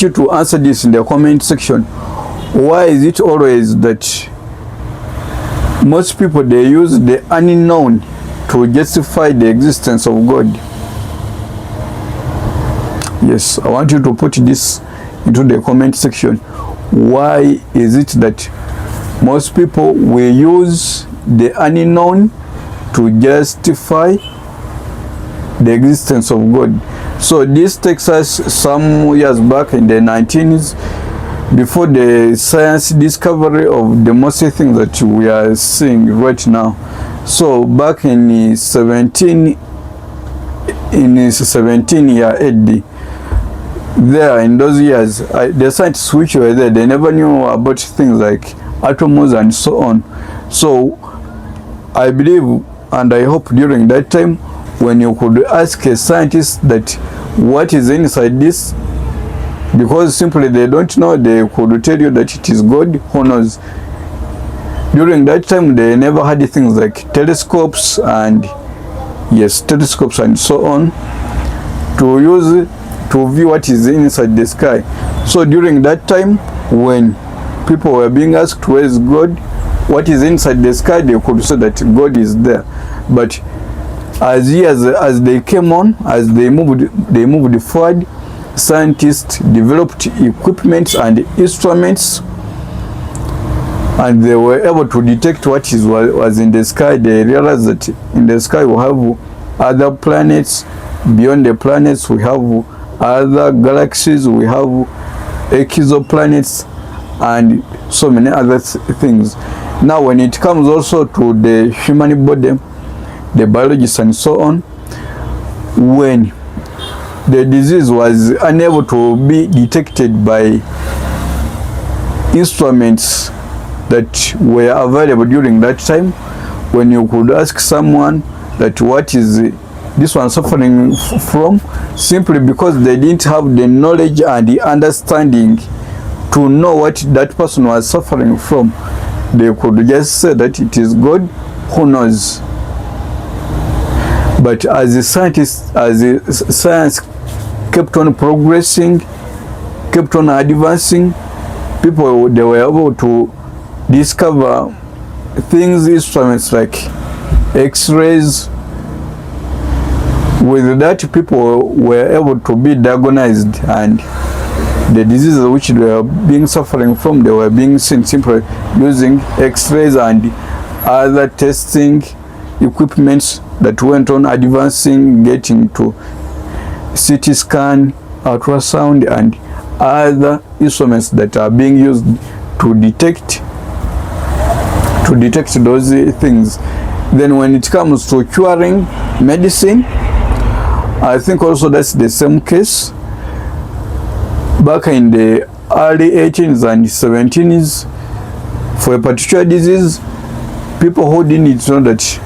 you to answer this in the comment section. Why is it always that most people, they use the unknown to justify the existence of God? Yes, I want you to put this into the comment section. Why is it that most people will use the unknown to justify the existence of God? So this takes us some years back in the 19s, before the science discovery of the most things that we are seeing right now. So back in 17 year AD, there in those years, the scientists which were there, they never knew about things like atoms and so on. So I believe and I hope during that time, when you could ask a scientist that what is inside this, because simply they don't know, they could tell you that it is God, who knows. During that time, they never had things like telescopes and telescopes and so on to use to view what is inside the sky. So during that time, when people were being asked where is God, what is inside the sky, they could say that God is there. But as years as they came on, as they moved forward, scientists developed equipment and instruments, and they were able to detect what was in the sky. They realized that in the sky we have other planets. Beyond the planets, we have other galaxies, we have exoplanets, and so many other things. Now, when it comes also to the human body, the biologists and so on, when the disease was unable to be detected by instruments that were available during that time, when you could ask someone that what is this one suffering from, simply because they didn't have the knowledge and the understanding to know what that person was suffering from, they could just say that it is God, who knows. But as the science kept on progressing, kept on advancing, people, they were able to discover things, instruments like X-rays. With that, people were able to be diagnosed, and the diseases which they were being suffering from, they were being seen simply using X-rays and other testing equipments that went on advancing, getting to CT scan, ultrasound, and other instruments that are being used to detect those things. Then when it comes to curing, medicine, I think also that's the same case. Back in the early 18s and 17s, for a particular disease, people who didn't know that,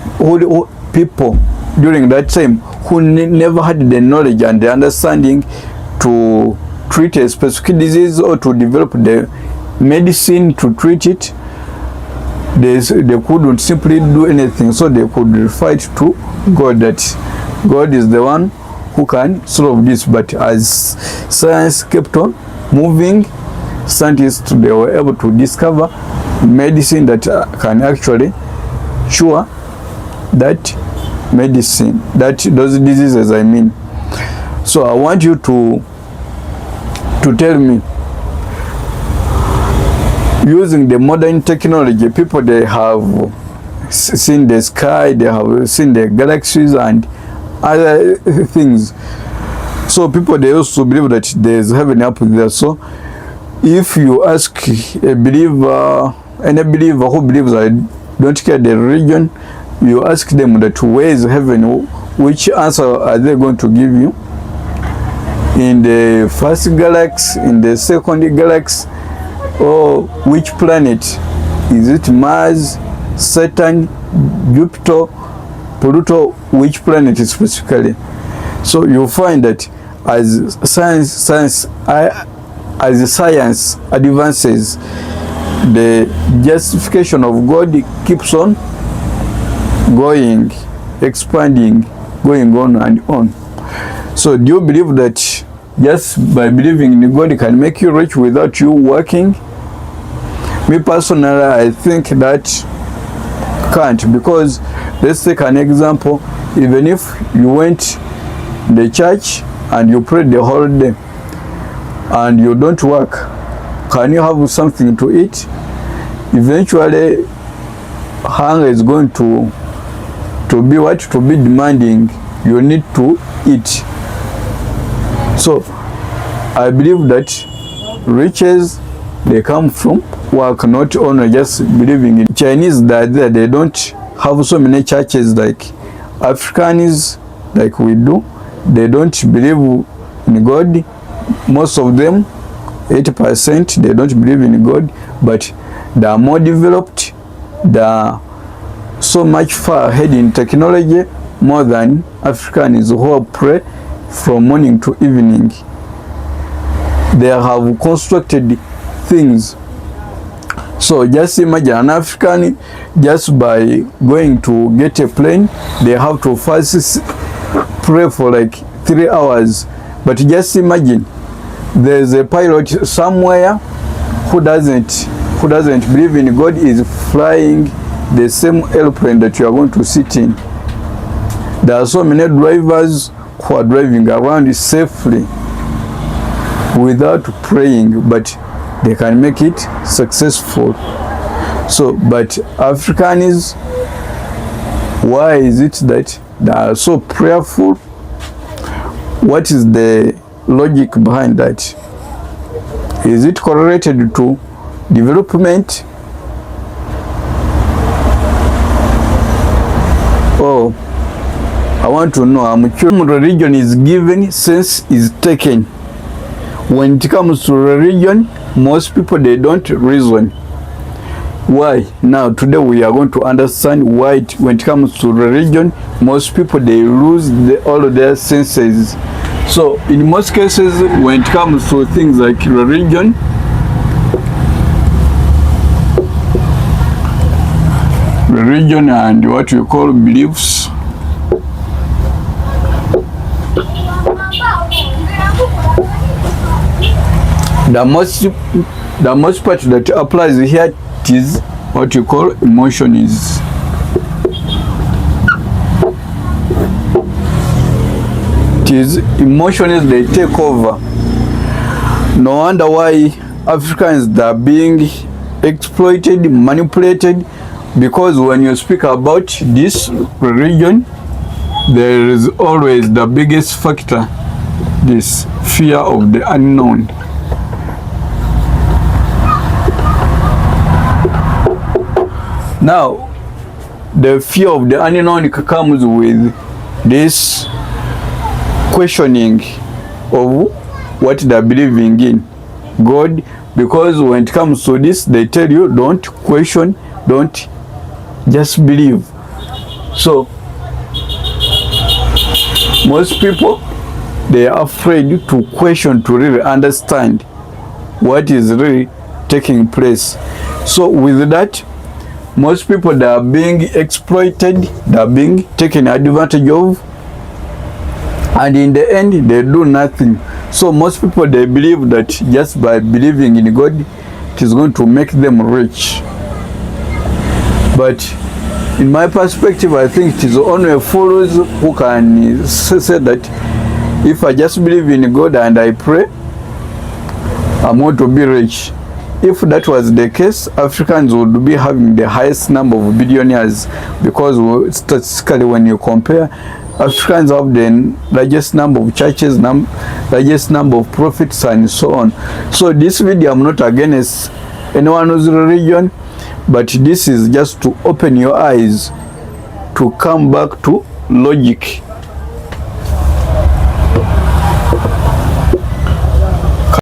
people during that time who never had the knowledge and the understanding to treat a specific disease or to develop the medicine to treat it, they couldn't simply do anything. So they could refer to God, that God is the one who can solve this. But as science kept on moving, scientists, they were able to discover medicine that can actually cure those diseases, I mean. So I want you to tell me, using the modern technology, people, they have seen the sky, they have seen the galaxies and other things. So people, they also believe that there's heaven up there. So if you ask a believer, any believer who believes that don't care the religion, you ask them that where is heaven, which answer are they going to give you? In the first galaxy, in the second galaxy, or which planet? Is it Mars, Saturn, Jupiter, Pluto? Which planet specifically? So you find that as science advances, the justification of God keeps on going, expanding, going on and on. So do you believe that just by believing in God can make you rich without you working? Me personally, I think that can't, because let's take an example. Even if you went to the church and you prayed the whole day and you don't work, can you have something to eat? Eventually, hunger is going to be what? To be demanding. You need to eat. So I believe that riches, they come from work, not only just believing in. Chinese, that they don't have so many churches like Africans like we do. They don't believe in God. Most of them, 80%, they don't believe in God, but they are more developed. They are so much far ahead in technology more than Africans who pray from morning to evening. They have constructed things. So just imagine an African, just by going to get a plane, they have to first pray for like 3 hours. But just imagine there's a pilot somewhere who doesn't believe in God, is flying the same airplane that you are going to sit in. There are so many drivers who are driving around safely without praying, but they can make it successful. So, but Africans, why is it that they are so prayerful? What is the logic behind that? Is it correlated to development? Oh, I want to know. I'm curious. Religion is given, sense is taken. When it comes to religion, most people, they don't reason. Why? Now today we are going to understand why when it comes to religion, most people, they lose all of their senses. So in most cases, when it comes to things like religion, and what we call beliefs, the most part that applies here is what you call emotions. It is emotions, they take over. No wonder why Africans are being exploited, manipulated, because when you speak about this religion, there is always the biggest factor, this fear of the unknown. Now, the fear of the unknown comes with this questioning of what they're believing in, God, because when it comes to this, they tell you don't question, don't just believe. So most people, they are afraid to question, to really understand what is really taking place. So with that, most people, they are being exploited, they are being taken advantage of, and in the end they do nothing. So most people, they believe that just by believing in God, it is going to make them rich. But in my perspective, I think it is only fools who can say that if I just believe in God and I pray, I'm going to be rich. If that was the case, Africans would be having the highest number of billionaires, because statistically when you compare, Africans have the largest number of churches, largest number of prophets, and so on. So this video, I'm not against anyone's religion, but this is just to open your eyes to come back to logic.